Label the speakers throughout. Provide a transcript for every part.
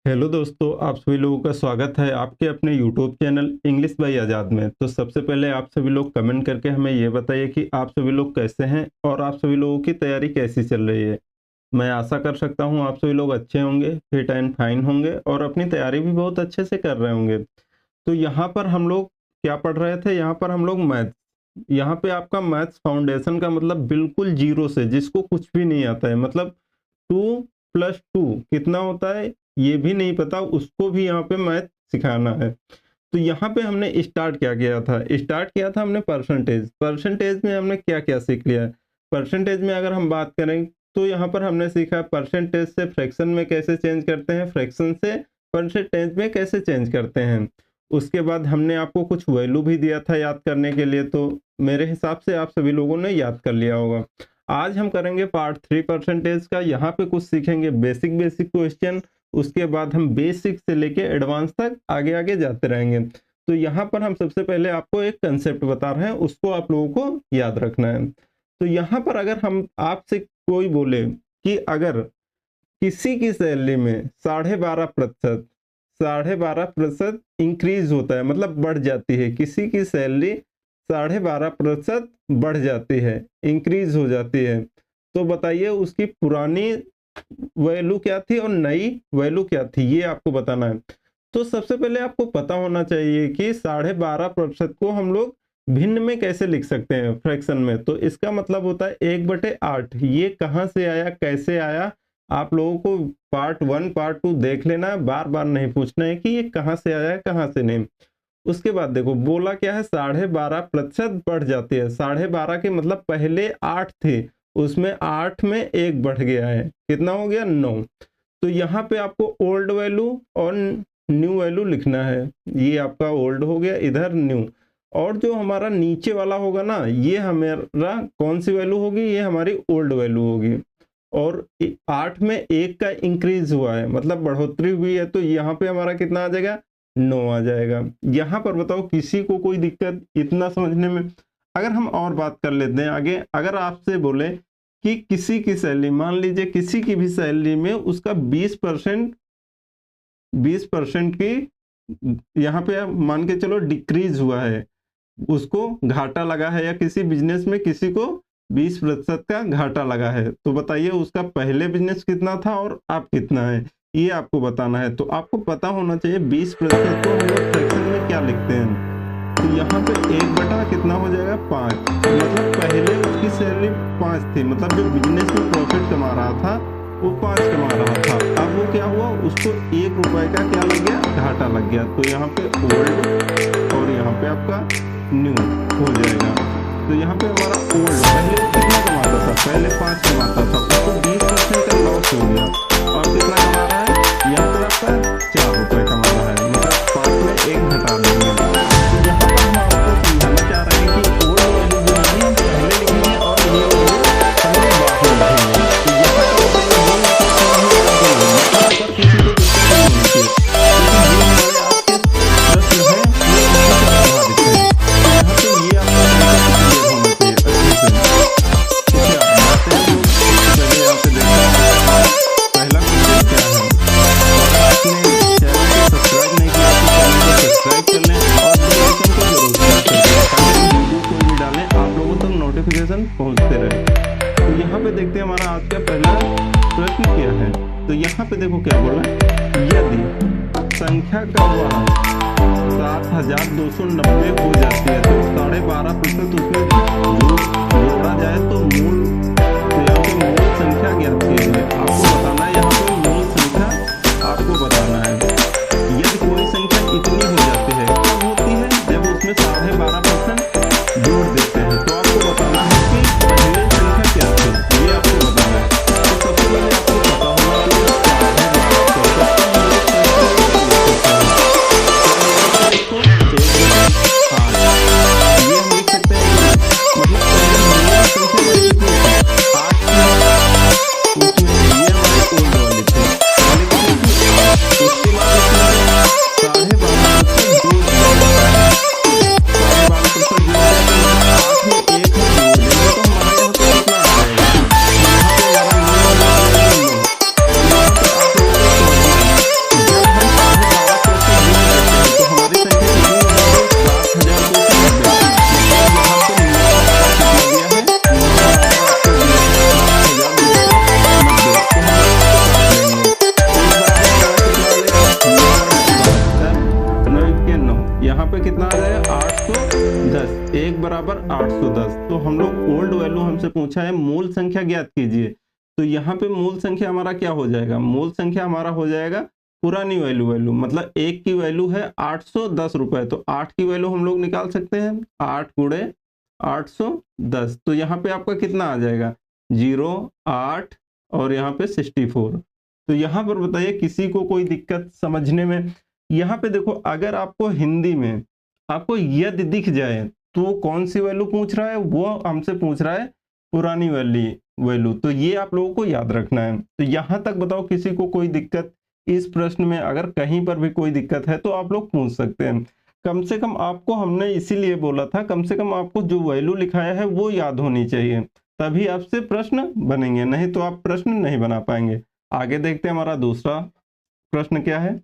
Speaker 1: Hello दोस्तों, आप सभी लोगों का स्वागत है आपके अपने यूट्यूब चैनल इंग्लिश बाय आज़ाद में। तो सबसे पहले आप सभी लोग कमेंट करके हमें ये बताइए कि आप सभी लोग कैसे हैं और आप सभी लोगों की तैयारी कैसी चल रही है। मैं आशा कर सकता हूँ आप सभी लोग अच्छे होंगे, फिट एंड फाइन होंगे और अपनी तैयारी भी बहुत अच्छे से कर रहे होंगे। तो यहाँ पर हम लोग क्या पढ़ रहे थे, यहाँ पर हम लोग मैथ्स। यहाँ पे आपका मैथ्स फाउंडेशन का मतलब बिल्कुल जीरो से, जिसको कुछ भी नहीं आता है, मतलब 2 + 2 कितना होता है ये भी नहीं पता, उसको भी यहाँ पे मैथ सिखाना है। तो यहाँ पे हमने स्टार्ट क्या किया था, स्टार्ट किया था हमने परसेंटेज। परसेंटेज में हमने क्या क्या सीख लिया। परसेंटेज में अगर हम बात करें तो यहाँ पर हमने सीखा परसेंटेज से फ्रैक्शन में कैसे चेंज करते हैं, फ्रैक्शन से परसेंटेज में कैसे चेंज करते हैं। उसके बाद हमने आपको कुछ वैल्यू भी दिया था याद करने के लिए, तो मेरे हिसाब से आप सभी लोगों ने याद कर लिया होगा। आज हम करेंगे पार्ट 3 परसेंटेज का। यहाँ पे कुछ सीखेंगे बेसिक बेसिक क्वेश्चन, उसके बाद हम बेसिक से लेके एडवांस तक आगे आगे जाते रहेंगे। तो यहाँ पर हम सबसे पहले आपको एक कंसेप्ट बता रहे हैं, उसको आप लोगों को याद रखना है। तो यहाँ पर अगर हम आपसे कोई बोले कि अगर किसी की सैलरी में 12.5% 12.5% इंक्रीज होता है, मतलब बढ़ जाती है, किसी की सैलरी 12.5% बढ़ जाती है, इंक्रीज हो जाती है, तो बताइए उसकी पुरानी वैल्यू क्या थी और नई वैल्यू क्या थी, ये आपको बताना है। तो सबसे पहले आपको पता होना चाहिए कि 12.5% को हम लोग भिन्न में कैसे लिख सकते हैं, फ्रैक्शन में। तो इसका मतलब होता है 1/8। ये कहाँ से आया, कैसे आया, आप लोगों को पार्ट 1 पार्ट 2 देख लेना है, बार बार नहीं पूछना है कि ये कहाँ से आया है कहाँ से नहीं। उसके बाद देखो बोला क्या है, 12.5% बढ़ जाती है। 12.5 के मतलब पहले 8 थे, उसमें 8 में 1 बढ़ गया है, कितना हो गया 9। तो यहाँ पे आपको ओल्ड वैल्यू और न्यू वैल्यू लिखना है। ये आपका ओल्ड हो गया, इधर न्यू। और जो हमारा नीचे वाला होगा ना, ये हमारा कौन सी वैल्यू होगी, ये हमारी ओल्ड वैल्यू होगी। और 8 में 1 का इंक्रीज हुआ है, मतलब बढ़ोतरी हुई है, तो यहाँ पे हमारा कितना आ जाएगा, 9 आ जाएगा। यहाँ पर बताओ किसी को कोई दिक्कत इतना समझने में। अगर हम और बात कर लेते हैं आगे, अगर आपसे बोले कि किसी की सैलरी, मान लीजिए किसी की भी सैलरी में उसका 20% की यहाँ पे आप मान के चलो डिक्रीज हुआ है, उसको घाटा लगा है, या किसी बिजनेस में किसी को 20% का घाटा लगा है, तो बताइए उसका पहले बिजनेस कितना था और अब कितना है, ये आपको बताना है। तो आपको पता होना चाहिए 20% को हम लोग फ्रैक्शन में क्या लिखते हैं। तो यहाँ पे 1 बटा कितना हो जाएगा, 5। मतलब पहले उसकी सैलरी 5 थी, मतलब जो बिजनेस में प्रॉफिट कमा रहा था वो 5 कमा रहा था, अब वो क्या हुआ, उसको 1 रुपए का क्या लग गया, घाटा लग गया। तो यहाँ पे ओल्ड और यहाँ पे आपका न्यू हो जाएगा। तो यहाँ पे हमारा ओल्ड, पहले वो कितना कमाता था, पहले 5 कमाता था, उसको 20% का लॉस हो गया, और कितना कमा रहा है, यहाँ पे आपका 4 रुपए कमा रहा है, मतलब 5 में 1 घटा देंगे। तो यहाँ पर हम आपको समझाना चाह रहे हैं कि ओल्ड वैल्यू जो है हम पहले लिखेंगे और न्यू वैल्यू हम लोग बाद में लिखेंगे। तो यहाँ पर बताइए ये मतलब किसी को दिक्कत नहीं होनी चाहिए, क्योंकि ये हमारे आज के प्रश्न है, ये इसी से आधारित है। यहाँ पे ये आपका कंसेप्ट क्लियर होना चाहिए अच्छे से। तो क्या बातें हम लोग सबसे पहले यहाँ पे देखते हैं, पहला क्वेश्चन क्या है। अगर आपने चैनल को सब्सक्राइब नहीं किया तो चैनल को सब्सक्राइब कर लें और बेल आइकन को जरूर प्रेस कर दें, ताकि हम वीडियो कोई भी डालें आप लोगों तक नोटिफिकेशन पहुंचते रहे। तो यहाँ पे देखते हैं हमारा आज का पहला प्रश्न क्या है। तो यहाँ पे देखो क्या बोला, यदि संख्या का मान 7290 हो जाती है तो 12.5% उसमें जोड़ा जाए तो मूल, यहाँ पे मूल संख्या ज्ञात कीजिए। आपको बताना है, यहाँ पे मूल संख्या आपको बताना है। यदि कोई संख्या इतनी हो जाती है, कब होती है, जब उसमें 12.5% जोड़ देते हैं। तो आपको बताना है कि पहले संख्या क्या थी, ये आपको बताना है। तो सबसे पहले आपको पता होना चाहिए 12.5%। बराबर 810। तो हम लोग ओल्ड वैल्यू हमसे पूछा है मूल संख्या ज्ञात कीजिए, तो यहाँ पे मूल संख्या हमारा क्या हो जाएगा, मूल संख्या हमारा हो जाएगा पुरानी वैल्यू मतलब एक की वैल्यू है 810 रुपए, तो 8 की वैल्यू हम लोग निकाल सकते हैं 8 गुणे 810। तो यहाँ पे आपका कितना आ जाएगा 0 8 और यहाँ पे 64। तो यहाँ पर बताइए किसी को कोई दिक्कत समझने में। यहाँ पे देखो अगर आपको हिंदी में आपको यदि दिख जाए तो कौन सी वैल्यू पूछ रहा है, वो हमसे पूछ रहा है पुरानी वैल्यू। तो ये आप लोगों को याद रखना है। तो यहाँ तक बताओ किसी को कोई दिक्कत इस प्रश्न में, अगर कहीं पर भी कोई दिक्कत है तो आप लोग पूछ सकते हैं। कम से कम आपको हमने इसीलिए बोला था, कम से कम आपको जो वैल्यू लिखाया है वो याद होनी चाहिए, तभी आपसे प्रश्न बनेंगे, नहीं तो आप प्रश्न नहीं बना पाएंगे। आगे देखते हैं हमारा दूसरा प्रश्न क्या है।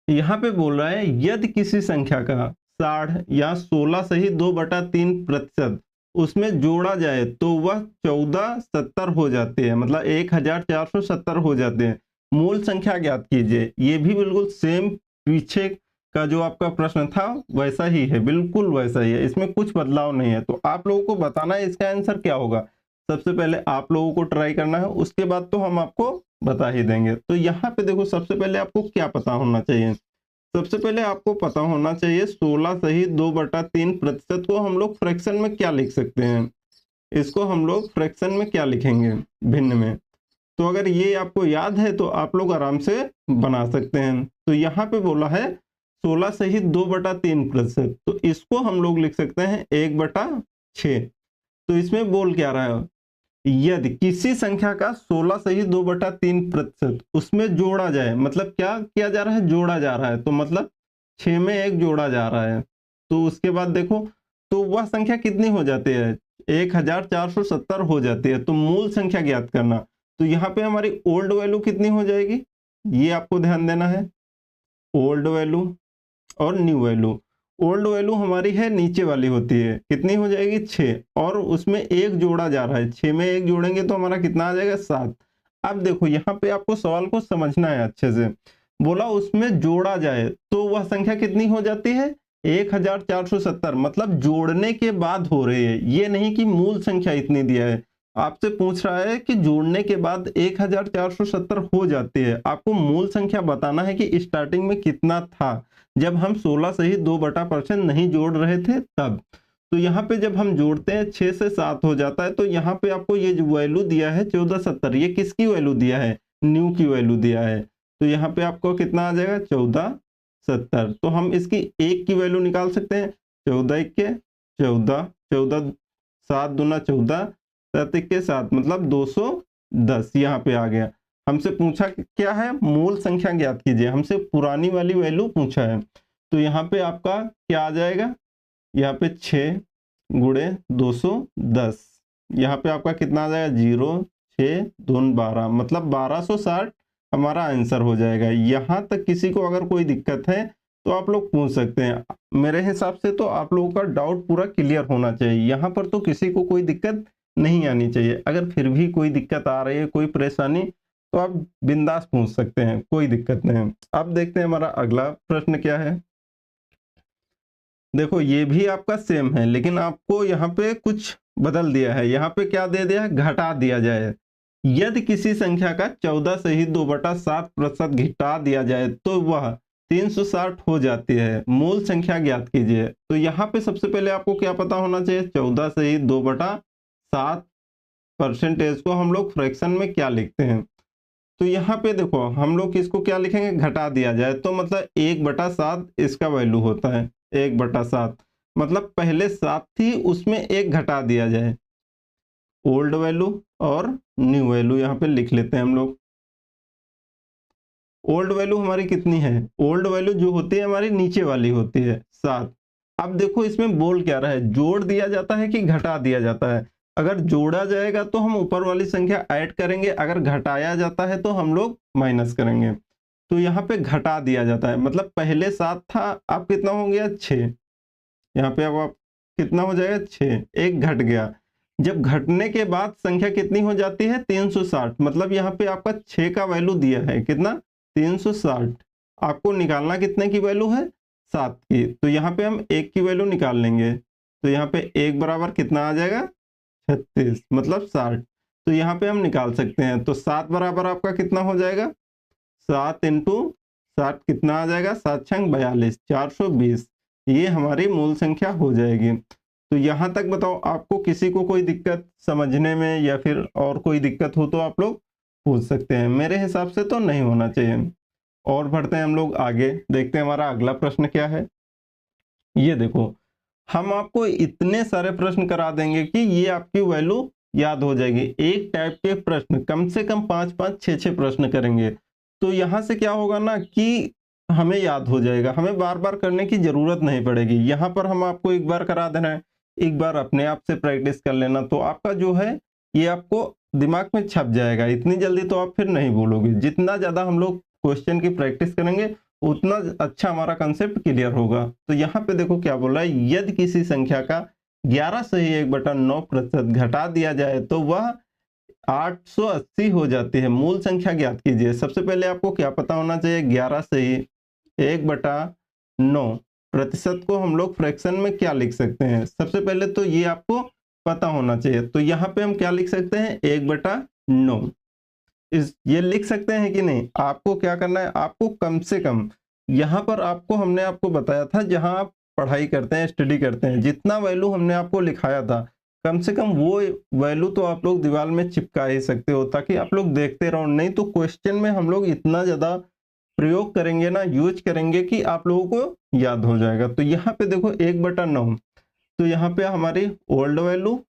Speaker 1: यहाँ पे बोल रहा है यदि किसी संख्या का 60 या 16 सही 2/3% उसमें जोड़ा जाए तो वह 1470 हो जाती है, मतलब 1470 हो जाते हैं। मूल संख्या ज्ञात कीजिए। ये भी बिल्कुल सेम पीछे का जो आपका प्रश्न था वैसा ही है, बिल्कुल वैसा ही है, इसमें कुछ बदलाव नहीं है। तो आप लोगों को बताना है इसका आंसर क्या होगा। सबसे पहले आप लोगों को ट्राई करना है, उसके बाद तो हम आपको बता ही देंगे। तो यहाँ पे देखो सबसे पहले आपको क्या पता होना चाहिए, सबसे पहले आपको पता होना चाहिए 16 सही 2/3% को हम लोग फ्रैक्शन में क्या लिख सकते हैं। इसको हम लोग फ्रैक्शन में क्या लिखेंगे, भिन्न में। तो अगर ये आपको याद है तो आप लोग आराम से बना सकते हैं। तो यहाँ पे बोला है 16 सही 2/3%, तो इसको हम लोग लिख सकते हैं 1/6। तो इसमें बोल क्या रहा है, यदि किसी संख्या का 16 सही 2/3% उसमें जोड़ा जाए, मतलब क्या किया जा रहा है, जोड़ा जा रहा है, तो मतलब 6 में 1 जोड़ा जा रहा है। तो उसके बाद देखो तो वह संख्या कितनी हो जाती है, 1470 हो जाती है। तो मूल संख्या ज्ञात करना, तो यहाँ पे हमारी ओल्ड वैल्यू कितनी हो जाएगी, ये आपको ध्यान देना है। ओल्ड वैल्यू और न्यू वैल्यू, ओल्ड वैल्यू हमारी है नीचे वाली होती है, कितनी हो जाएगी 6, और उसमें 1 जोड़ा जा रहा है, 6 में 1 जोड़ेंगे तो हमारा कितना आ जाएगा 7। अब देखो यहाँ पे आपको सवाल को समझना है अच्छे से। बोला उसमें जोड़ा जाए तो वह संख्या कितनी हो जाती है 1470, मतलब जोड़ने के बाद हो रही है, ये नहीं कि मूल संख्या इतनी दिया है। आपसे पूछ रहा है कि जोड़ने के बाद 1470 हो जाती है, आपको मूल संख्या बताना है कि स्टार्टिंग में कितना था, जब हम 16 से ही 2% नहीं जोड़ रहे थे तब। तो यहाँ पे जब हम जोड़ते हैं 6 से 7 हो जाता है, तो यहाँ पे आपको ये जो वैल्यू दिया है 1470, ये किसकी वैल्यू दिया है, न्यू की वैल्यू दिया है। तो यहाँ पे आपको कितना आ जाएगा 1470। तो हम इसकी एक की वैल्यू निकाल सकते हैं, 14 1 14, 14 7 दूना 14, 7 1 7, मतलब 210 यहाँ पे आ गया। हमसे पूछा क्या है, मूल संख्या ज्ञात कीजिए, हमसे पुरानी वाली वैल्यू पूछा है। तो यहाँ पे आपका क्या आ जाएगा, यहाँ पे 6 गुणे 210, यहाँ पे आपका कितना आ जाएगा 0 6 दून 12, मतलब 1260 हमारा आंसर हो जाएगा। यहाँ तक किसी को अगर कोई दिक्कत है तो आप लोग पूछ सकते हैं। मेरे हिसाब से तो आप लोगों का डाउट पूरा क्लियर होना चाहिए, यहाँ पर तो किसी को कोई दिक्कत नहीं आनी चाहिए। अगर फिर भी कोई दिक्कत आ रही है, कोई परेशानी, तो आप बिंदास पूछ सकते हैं, कोई दिक्कत नहीं है। अब देखते हैं हमारा अगला प्रश्न क्या है। देखो ये भी आपका सेम है, लेकिन आपको यहाँ पे कुछ बदल दिया है। यहाँ पे क्या दे दिया है, घटा दिया जाए। यदि किसी संख्या का 14 से ही 2/7% घटा दिया जाए तो वह 360 हो जाती है। मूल संख्या ज्ञात कीजिए। तो यहाँ पे सबसे पहले आपको क्या पता होना चाहिए, 14 से ही 2/7 परसेंटेज को हम लोग फ्रैक्शन में क्या लिखते हैं। तो यहाँ पे देखो हम लोग इसको क्या लिखेंगे, घटा दिया जाए, तो मतलब 1/7 इसका वैल्यू होता है। 1/7 मतलब पहले 7 थी उसमें 1 घटा दिया जाए। ओल्ड वैल्यू और न्यू वैल्यू यहाँ पे लिख लेते हैं हम लोग। ओल्ड वैल्यू हमारी कितनी है, ओल्ड वैल्यू जो होती है हमारी नीचे वाली होती है 7। अब देखो इसमें बोल क्या रहा है, जोड़ दिया जाता है कि घटा दिया जाता है। अगर जोड़ा जाएगा तो हम ऊपर वाली संख्या ऐड करेंगे, अगर घटाया जाता है तो हम लोग माइनस करेंगे। तो यहाँ पे घटा दिया जाता है, मतलब पहले 7 था, अब कितना हो गया 6। यहाँ पे अब आप कितना हो जाएगा 6, 1 घट गया। जब घटने के बाद संख्या कितनी हो जाती है 360, मतलब यहाँ पे आपका 6 का वैल्यू दिया है, कितना 360। आपको निकालना कितने की वैल्यू है 7 की, तो यहाँ पे हम 1 की वैल्यू निकाल लेंगे। तो यहाँ पे 1 बराबर कितना आ जाएगा 36 मतलब 60। तो यहाँ पे हम निकाल सकते हैं। तो 7 बराबर आपका कितना हो जाएगा 7 इंटू 7 कितना आ जाएगा 7 छंग 42 420। ये हमारी मूल संख्या हो जाएगी। तो यहाँ तक बताओ आपको किसी को कोई दिक्कत समझने में या फिर और कोई दिक्कत हो तो आप लोग पूछ सकते हैं। मेरे हिसाब से तो नहीं होना चाहिए। और बढ़ते हैं हम लोग आगे, देखते हैं हमारा अगला प्रश्न क्या है। ये देखो, हम आपको इतने सारे प्रश्न करा देंगे कि ये आपकी वैल्यू याद हो जाएगी। एक टाइप के प्रश्न कम से कम 5-5 6-6 प्रश्न करेंगे। तो यहाँ से क्या होगा ना कि हमें याद हो जाएगा, हमें बार बार करने की जरूरत नहीं पड़ेगी। यहाँ पर हम आपको एक बार करा देना है, एक बार अपने आप से प्रैक्टिस कर लेना, तो आपका जो है ये आपको दिमाग में छप जाएगा। इतनी जल्दी तो आप फिर नहीं भूलोगे। जितना ज्यादा हम लोग क्वेश्चन की प्रैक्टिस करेंगे उतना अच्छा हमारा कंसेप्ट क्लियर होगा। तो यहाँ पे देखो क्या बोल रहा है, यदि किसी संख्या का 11 से ही 1/9% घटा दिया जाए तो वह 880 हो जाती है। मूल संख्या ज्ञात कीजिए। सबसे पहले आपको क्या पता होना चाहिए, 11 से ही 1/9 प्रतिशत को हम लोग फ्रैक्शन में क्या लिख सकते हैं। सबसे पहले तो ये आपको पता होना चाहिए। तो यहाँ पे हम क्या लिख सकते हैं 1/9 इस ये लिख सकते हैं कि नहीं। आपको क्या करना है, आपको कम से कम यहाँ पर आपको हमने आपको बताया था जहां आप पढ़ाई करते हैं स्टडी करते हैं, जितना वैल्यू हमने आपको लिखाया था कम से कम वो वैल्यू तो आप लोग दीवार में चिपका ही सकते हो ताकि आप लोग देखते रहो। नहीं तो क्वेश्चन में हम लोग इतना ज्यादा प्रयोग करेंगे ना, यूज करेंगे कि आप लोगों को याद हो जाएगा। तो यहाँ पे देखो 1/9, तो यहाँ पे हमारी ओल्ड वैल्यू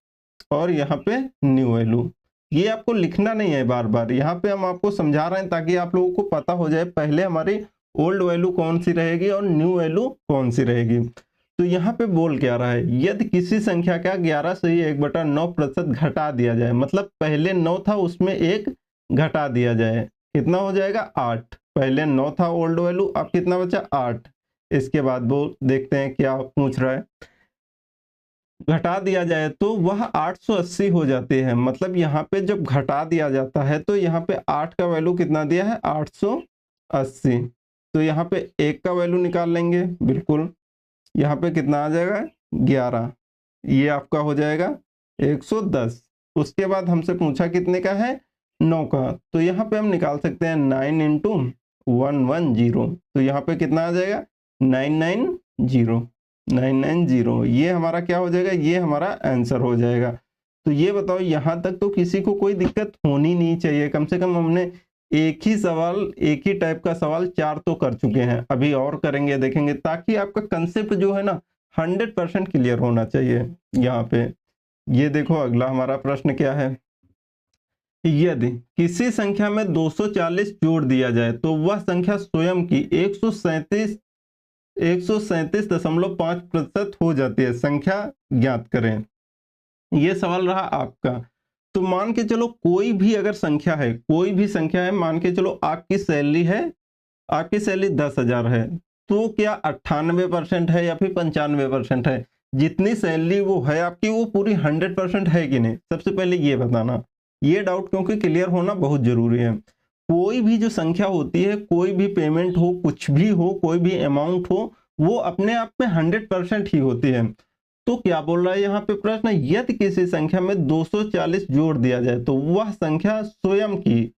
Speaker 1: और यहाँ पे न्यू वैल्यू, ये आपको लिखना नहीं है बार बार। यहाँ पे हम आपको समझा रहे हैं ताकि आप लोगों को पता हो जाए पहले हमारी ओल्ड वैल्यू कौन सी रहेगी और न्यू वैल्यू कौन सी रहेगी। तो यहाँ पे बोल क्या रहा है, यदि किसी संख्या का 11 से ही 1/9% घटा दिया जाए, मतलब पहले 9 था उसमें 1 घटा दिया जाए, कितना हो जाएगा 8। पहले 9 था ओल्ड वैल्यू, अब कितना बचा 8। इसके बाद वो देखते हैं क्या पूछ रहा है, घटा दिया जाए तो वह 880 हो जाती है। मतलब यहाँ पे जब घटा दिया जाता है तो यहाँ पे 8 का वैल्यू कितना दिया है 880। तो यहाँ पे 1 का वैल्यू निकाल लेंगे, बिल्कुल यहाँ पे कितना आ जाएगा 11, ये आपका हो जाएगा 110। उसके बाद हमसे पूछा कितने का है 9 का, तो यहाँ पे हम निकाल सकते हैं 9 इंटू 110। तो यहाँ पे कितना आ जाएगा 990 990। ये हमारा क्या हो जाएगा, ये हमारा आंसर हो जाएगा। तो ये बताओ यहाँ तक तो किसी को कोई दिक्कत होनी नहीं चाहिए। कम से कम हमने एक ही सवाल, एक ही टाइप का सवाल 4 तो कर चुके हैं, अभी और करेंगे देखेंगे, ताकि आपका कंसेप्ट जो है ना 100% क्लियर होना चाहिए। यहाँ पे ये देखो अगला हमारा प्रश्न क्या है, यदि किसी संख्या में 240 जोड़ दिया जाए तो वह संख्या स्वयं की 137.5% हो जाती है। संख्या ज्ञात करें। ये सवाल रहा आपका। तो मान के चलो कोई भी अगर संख्या है, कोई भी संख्या है, मान के चलो आपकी सैलरी है, आपकी सैलरी 10,000 है, तो क्या 98% है या फिर 95% है। जितनी सैलरी वो है आपकी वो पूरी 100% है कि नहीं, सबसे पहले ये बताना। ये डाउट क्योंकि क्लियर होना बहुत जरूरी है। कोई भी जो संख्या होती है, कोई भी पेमेंट हो, कुछ भी हो, कोई भी अमाउंट हो, वो अपने आप में 100% ही होती है। तो क्या बोल रहा है यहाँ पे प्रश्न, यदि किसी संख्या में 240 जोड़ दिया जाए तो वह संख्या स्वयं की,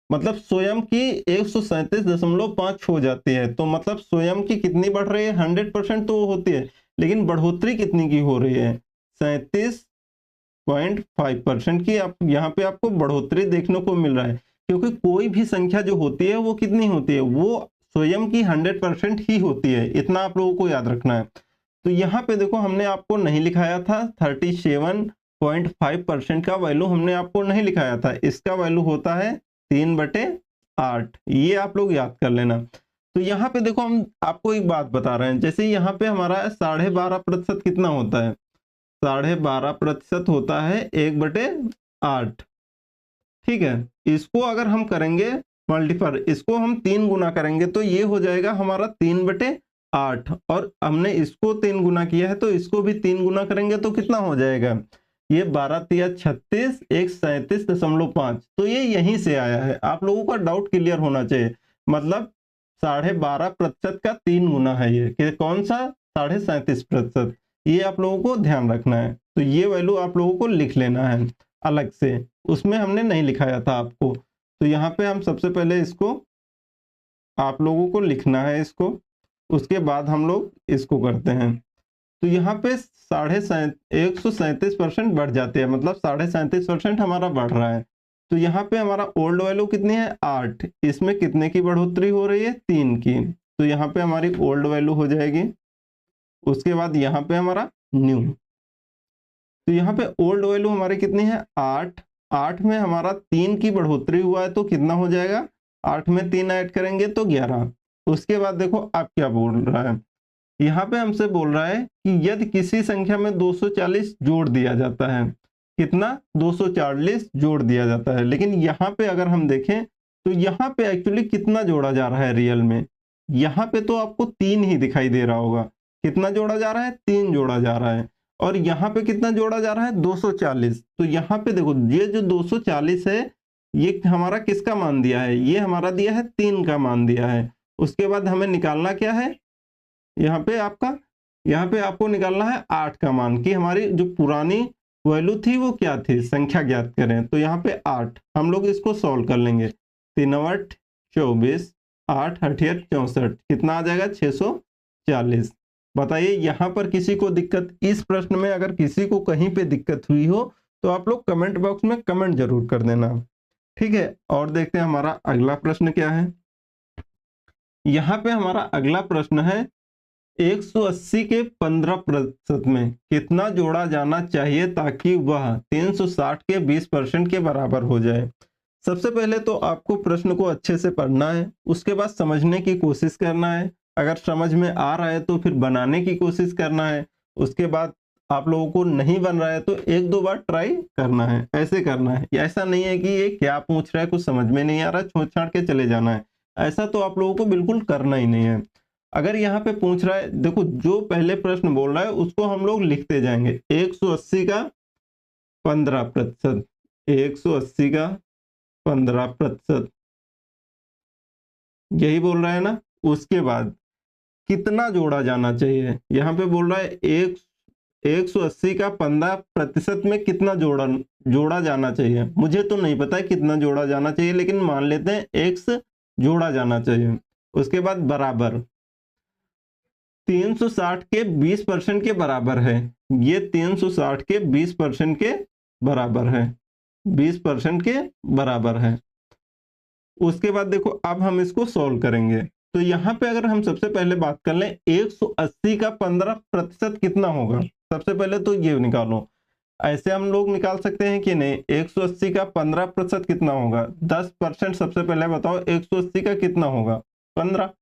Speaker 1: मतलब स्वयं की 137.5 हो जाती है। तो मतलब स्वयं की कितनी बढ़ रही है, 100% तो होती है, लेकिन बढ़ोतरी कितनी की हो रही है 37.5% की। आप यहाँ पे आपको बढ़ोतरी देखने को मिल रहा है, क्योंकि कोई भी संख्या जो होती है वो कितनी होती है, वो स्वयं की 100% ही होती है। इतना आप लोगों को याद रखना है। तो यहाँ पे देखो हमने आपको नहीं लिखाया था 37.5% का वैल्यू हमने आपको नहीं लिखाया था, इसका वैल्यू होता है 3/8। ये आप लोग याद कर लेना। तो यहाँ पे देखो हम आपको एक बात बता रहे हैं, जैसे यहाँ पे हमारा 12.5% कितना होता है, 12.5% होता है 1/8। ठीक है, इसको अगर हम करेंगे मल्टीपल, इसको हम 3 गुना करेंगे तो ये हो जाएगा हमारा 3/8, और हमने इसको 3 गुना किया है तो इसको भी 3 गुना करेंगे तो कितना हो जाएगा, ये 12×3 = 36, 137.5। तो ये यहीं से आया है। आप लोगों का डाउट क्लियर होना चाहिए। मतलब 12.5% का 3 गुना है ये, कि कौन सा 37.5%। ये आप लोगों को ध्यान रखना है। तो ये वैल्यू आप लोगों को लिख लेना है अलग से, उसमें हमने नहीं लिखाया था आपको। तो यहाँ पे हम सबसे पहले इसको आप लोगों को लिखना है इसको, उसके बाद हम लोग इसको करते हैं। तो यहाँ पे 137% बढ़ जाते हैं, मतलब 37.5% हमारा बढ़ रहा है। तो यहाँ पे हमारा ओल्ड वैल्यू कितनी है 8, इसमें कितने की बढ़ोतरी हो रही है 3 की। तो यहाँ पे हमारी ओल्ड वैल्यू हो जाएगी, उसके बाद यहाँ पे हमारा न्यू। तो यहाँ पे ओल्ड वैल्यू हमारी कितनी है 8, 8 में हमारा 3 की बढ़ोतरी हुआ है तो कितना हो जाएगा, 8 में 3 ऐड करेंगे तो 11। उसके बाद देखो अब क्या बोल रहा है, यहाँ पे हमसे बोल रहा है कि यदि किसी संख्या में 240 जोड़ दिया जाता है, कितना 240 जोड़ दिया जाता है, लेकिन यहाँ पे अगर हम देखें तो यहाँ पे एक्चुअली कितना जोड़ा जा रहा है रियल में, यहाँ पे तो आपको 3 ही दिखाई दे रहा होगा। कितना जोड़ा जा रहा है 3 जोड़ा जा रहा है, और यहाँ पे कितना जोड़ा जा रहा है 240। तो यहाँ पे देखो ये जो 240 है ये हमारा किसका मान दिया है, ये हमारा दिया है 3 का मान दिया है। उसके बाद हमें निकालना क्या है, यहाँ पे आपको निकालना है 8 का मान, कि हमारी जो पुरानी वैल्यू थी वो क्या थी, संख्या ज्ञात करें। तो यहाँ पे 8 हम लोग इसको सॉल्व कर लेंगे, 3 8 24, 8 8 64, कितना आ जाएगा 640। बताइए यहाँ पर किसी को दिक्कत, इस प्रश्न में अगर किसी को कहीं पे दिक्कत हुई हो तो आप लोग कमेंट बॉक्स में कमेंट जरूर कर देना, ठीक है। और देखते हैं हमारा अगला प्रश्न क्या है। यहाँ पे हमारा अगला प्रश्न है 180 के 15% में कितना जोड़ा जाना चाहिए ताकि वह 360 के 20% के बराबर हो जाए। सबसे पहले तो आपको प्रश्न को अच्छे से पढ़ना है, उसके बाद समझने की कोशिश करना है। अगर समझ में आ रहा है तो फिर बनाने की कोशिश करना है। उसके बाद आप लोगों को नहीं बन रहा है तो एक दो बार ट्राई करना है, ऐसे करना है। ऐसा नहीं है कि ये क्या पूछ रहा है कुछ समझ में नहीं आ रहा, छोड़ छाड़ के चले जाना है, ऐसा तो आप लोगों को बिल्कुल करना ही नहीं है। अगर यहाँ पे पूछ रहा है, देखो जो पहले प्रश्न बोल रहा है उसको हम लोग लिखते जाएंगे, 180 का 15%, 180 का 15%, यही बोल रहा है ना। उसके बाद कितना जोड़ा जाना चाहिए, यहाँ पे बोल रहा है 180 का 15% में कितना जोड़ा जाना चाहिए। मुझे तो नहीं पता है कितना जोड़ा जाना चाहिए, लेकिन मान लेते हैं x जोड़ा जाना चाहिए। उसके बाद बराबर 360 के 20% के बराबर है, ये 360 के 20% के बराबर है, 20% के बराबर है। उसके बाद देखो अब हम इसको सॉल्व करेंगे। तो यहाँ पे अगर हम सबसे पहले बात कर लें 180 का 15% कितना होगा, सबसे पहले तो ये निकालो। ऐसे हम लोग निकाल सकते हैं कि नहीं, 180 का 15% कितना होगा, 10%। सबसे पहले बताओ 180 का कितना होगा 15,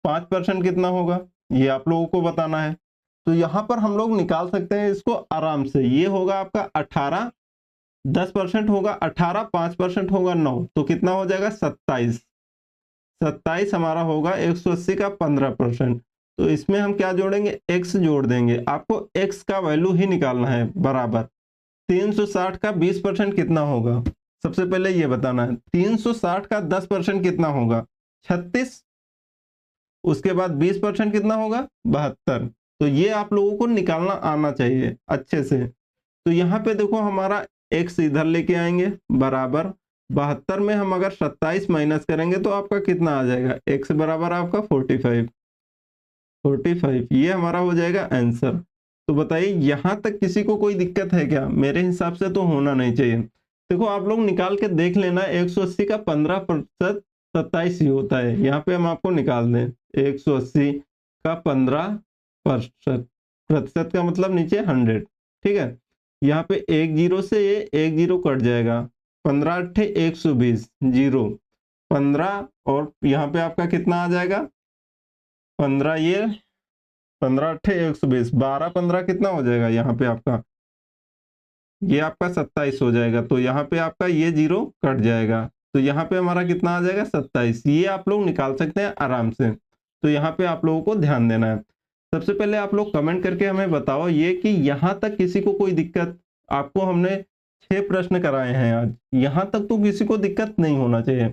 Speaker 1: 5% कितना होगा ये आप लोगों को बताना है। तो यहाँ पर हम लोग निकाल सकते हैं इसको आराम से। ये होगा आपका 18, 10% होगा 18, 5% होगा 9, तो कितना हो जाएगा 27। 27 हमारा होगा 180 का 15%। तो इसमें हम क्या जोड़ेंगे, x जोड़ देंगे। आपको x का वैल्यू ही निकालना है बराबर 360 का 20% कितना होगा, सबसे पहले ये बताना है। 360 का 10% कितना होगा 36, उसके बाद 20% कितना होगा 72। तो ये आप लोगों को निकालना आना चाहिए अच्छे से। तो यहाँ पे देखो हमारा x इधर लेके आएंगे बराबर 72 में हम अगर 27 माइनस करेंगे तो आपका कितना आ जाएगा, x बराबर आपका 45, 45 ये हमारा हो जाएगा आंसर। तो बताइए यहाँ तक किसी को कोई दिक्कत है क्या, मेरे हिसाब से तो होना नहीं चाहिए। देखो आप लोग निकाल के देख लेना, 180 का 15% 27 ही होता है। यहाँ पे हम आपको निकाल दें 180 का 15% का मतलब नीचे 100, ठीक है। यहाँ पे एक जीरो से ये एक जीरो कट जाएगा, 15 अट्ठे 120 जीरो 15, और यहाँ पे आपका कितना आ जाएगा 15, ये 15 अट्ठे 120, 12 15 कितना हो जाएगा, यहाँ पे आपका ये आपका 27 हो जाएगा। तो यहाँ पे आपका ये जीरो कट जाएगा, तो यहाँ पे हमारा कितना आ जाएगा 27। ये आप लोग निकाल सकते हैं आराम से। तो यहाँ पे आप लोगों को ध्यान देना है। सबसे पहले आप लोग कमेंट करके हमें बताओ ये कि यहाँ तक किसी को कोई दिक्कत, आपको हमने 6 प्रश्न कराए हैं आज, यहाँ तक तो किसी को दिक्कत नहीं होना चाहिए।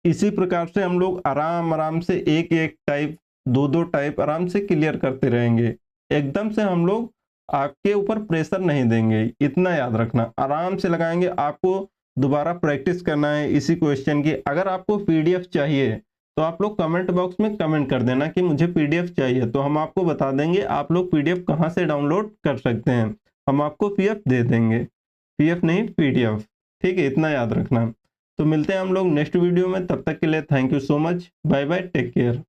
Speaker 1: इसी प्रकार से हम लोग आराम आराम से एक एक टाइप, दो दो टाइप आराम से क्लियर करते रहेंगे। एकदम से हम लोग आपके ऊपर प्रेशर नहीं देंगे, इतना याद रखना। आराम से लगाएंगे, आपको दोबारा प्रैक्टिस करना है इसी क्वेश्चन की। अगर आपको पीडीएफ चाहिए तो आप लोग कमेंट बॉक्स में कमेंट कर देना कि मुझे पीडीएफ चाहिए, तो हम आपको बता देंगे आप लोग पीडीएफ कहाँ से डाउनलोड कर सकते हैं। हम आपको पीएफ दे देंगे, पीएफ नहीं पीडीएफ। ठीक है, इतना याद रखना। तो मिलते हैं हम लोग नेक्स्ट वीडियो में, तब तक के लिए thank you so much, bye bye, take care.